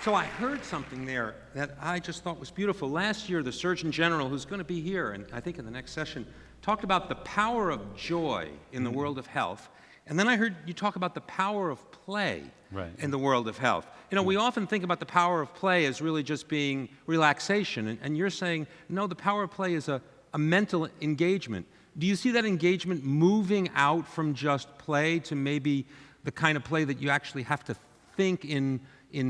So I heard something there that I just thought was beautiful. Last year, the Surgeon General, who's going to be here, and I think in the next session, talked about the power of joy in the world of health. And then I heard you talk about the power of play in the world of health. You know, we often think about the power of play as really just being relaxation, and you're saying, no, the power of play is a mental engagement. Do you see that engagement moving out from just play to maybe the kind of play that you actually have to think in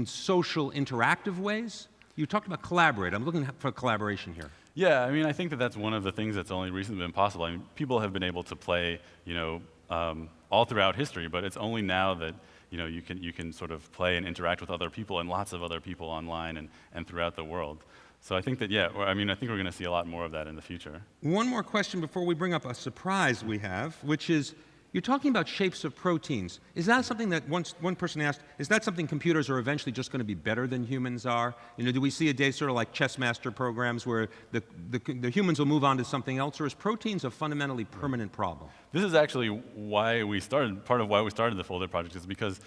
social, interactive ways? You talked about collaborate. I'm looking for collaboration here. Yeah, I mean, I think that that's one of the things that's only recently been possible. I mean, people have been able to play, you know, all throughout history, but it's only now that, you know, you can sort of play and interact with other people and lots of other people online and throughout the world. So I think that, yeah, I mean, I think we're going to see a lot more of that in the future. One more question before we bring up a surprise we have, which is, you're talking about shapes of proteins. Is that something that one person asked, is that something computers are eventually just going to be better than humans are? You know, do we see a day sort of like chess master programs where the humans will move on to something else, or is proteins a fundamentally permanent problem? This is actually why we started, part of why we started the Folded project is because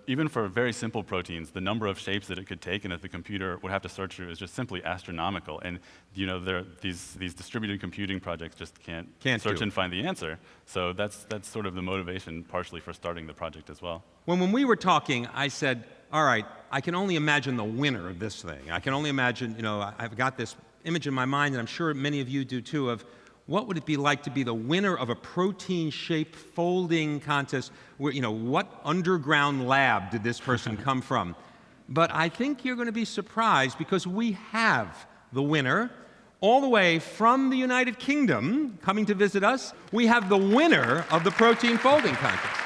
even for very simple proteins, the number of shapes that it could take and that the computer would have to search through is just simply astronomical. And you know, these distributed computing projects just can't search and find the answer. So that's sort of the motivation partially for starting the project as well. When we were talking, I said, all right, I can only imagine the winner of this thing. I can only imagine, you know, I've got this image in my mind, and I'm sure many of you do too, of what would it be like to be the winner of a protein-shaped folding contest where, you know, what underground lab did this person come from? But I think you're going to be surprised because we have the winner all the way from the United Kingdom coming to visit us. We have the winner of the protein folding contest.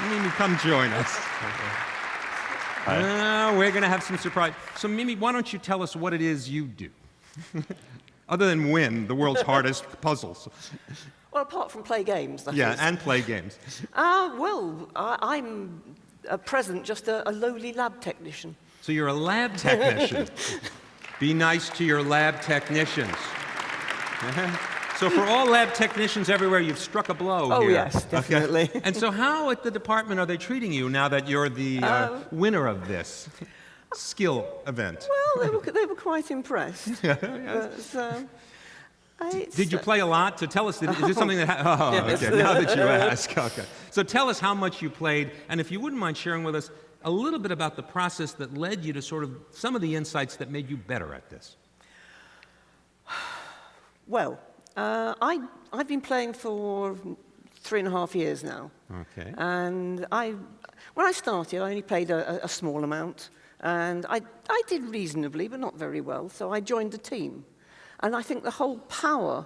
Mimi, come join us. We're going to have some surprise. So Mimi, why don't you tell us what it is you do? Other than win the world's hardest puzzles. Well, apart from play games, that is. Yeah, and play games. Well, I'm at present just a lowly lab technician. So you're a lab technician. Be nice to your lab technicians. So for all lab technicians everywhere, you've struck a blow here. Oh, yes, definitely. Okay. And so how at the department are they treating you now that you're the winner of this skill event? Well, they were quite impressed. Yes. But, did you play a lot? So tell us, is this something that yes. Okay, now that you ask. Okay. So tell us how much you played, and if you wouldn't mind sharing with us a little bit about the process that led you to sort of some of the insights that made you better at this. Well, I've been playing for 3.5 years now. Okay. And when I started, I only played a small amount. And I did reasonably, but not very well, so I joined the team. And I think the whole power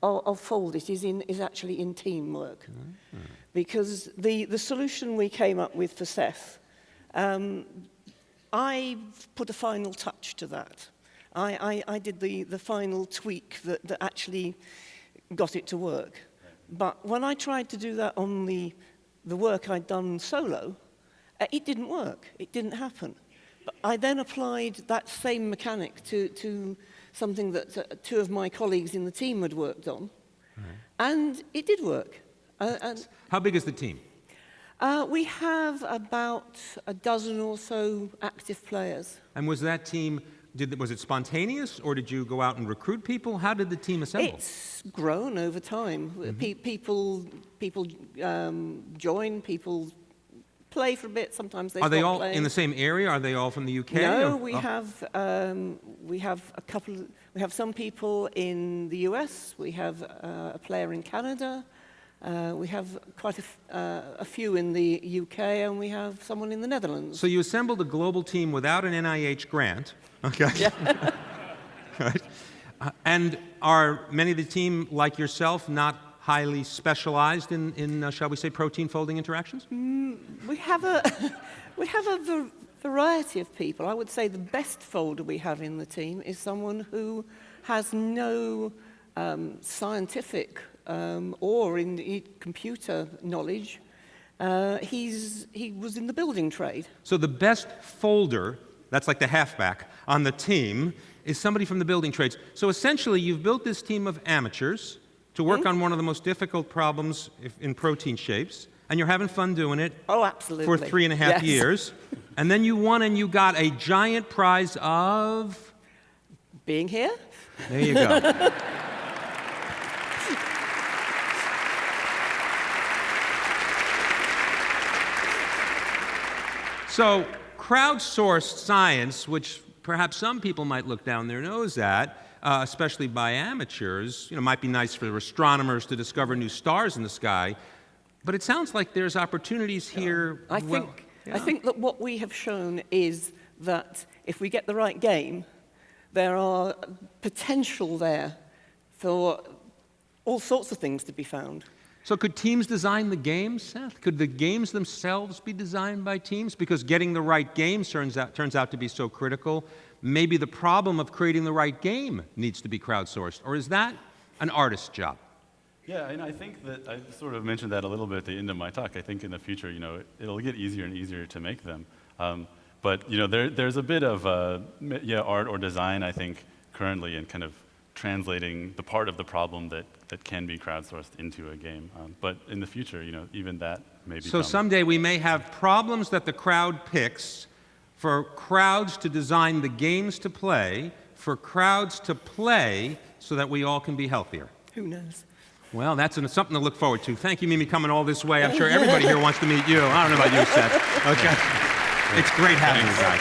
of Foldit is actually in teamwork. Mm-hmm. Because the solution we came up with for Seth, I put a final touch to that. I did the final tweak that actually got it to work. But when I tried to do that on the work I'd done solo, it didn't work. It didn't happen. But I then applied that same mechanic to something that two of my colleagues in the team had worked on, and it did work. How big is the team? We have about a dozen or so active players. And was that team, was it spontaneous, or did you go out and recruit people? How did the team assemble? It's grown over time. Mm-hmm. People join, people play for a bit. Sometimes they stop playing. Are they all in the same area? Are they all from the UK? No, we have a couple. We have some people in the US. We have a player in Canada. We have quite a few in the UK, and we have someone in the Netherlands. So you assembled a global team without an NIH grant, okay? Yeah. Right. And are many of the team, like yourself, not highly specialized in shall we say, protein folding interactions? We have a variety of people. I would say the best folder we have in the team is someone who has no scientific or indeed computer knowledge. He was in the building trade. So the best folder, that's like the halfback, on the team is somebody from the building trades. So essentially you've built this team of amateurs to work on one of the most difficult problems in protein shapes, and you're having fun doing it Oh, absolutely. for 3.5 Yes. years. And then you won and you got a giant prize of... Being here? There you go. So, crowdsourced science, which perhaps some people might look down their nose at, especially by amateurs, might be nice for astronomers to discover new stars in the sky, but it sounds like there's opportunities here. I think that what we have shown is that if we get the right game, there are potential there for all sorts of things to be found. So could teams design the games, Seth? Could the games themselves be designed by teams? Because getting the right games turns out to be so critical. Maybe the problem of creating the right game needs to be crowdsourced. Or is that an artist's job? Yeah, and I think that I sort of mentioned that a little bit at the end of my talk. I think in the future, it'll get easier and easier to make them. But there's a bit of art or design, I think, currently in kind of translating the part of the problem that can be crowdsourced into a game. But in the future, even that may become... So someday we may have problems that the crowd picks for crowds to design the games to play, for crowds to play so that we all can be healthier. Who knows? Well, that's something to look forward to. Thank you, Mimi, coming all this way. I'm sure everybody here wants to meet you. I don't know about you, Seth. Okay. It's great having you guys.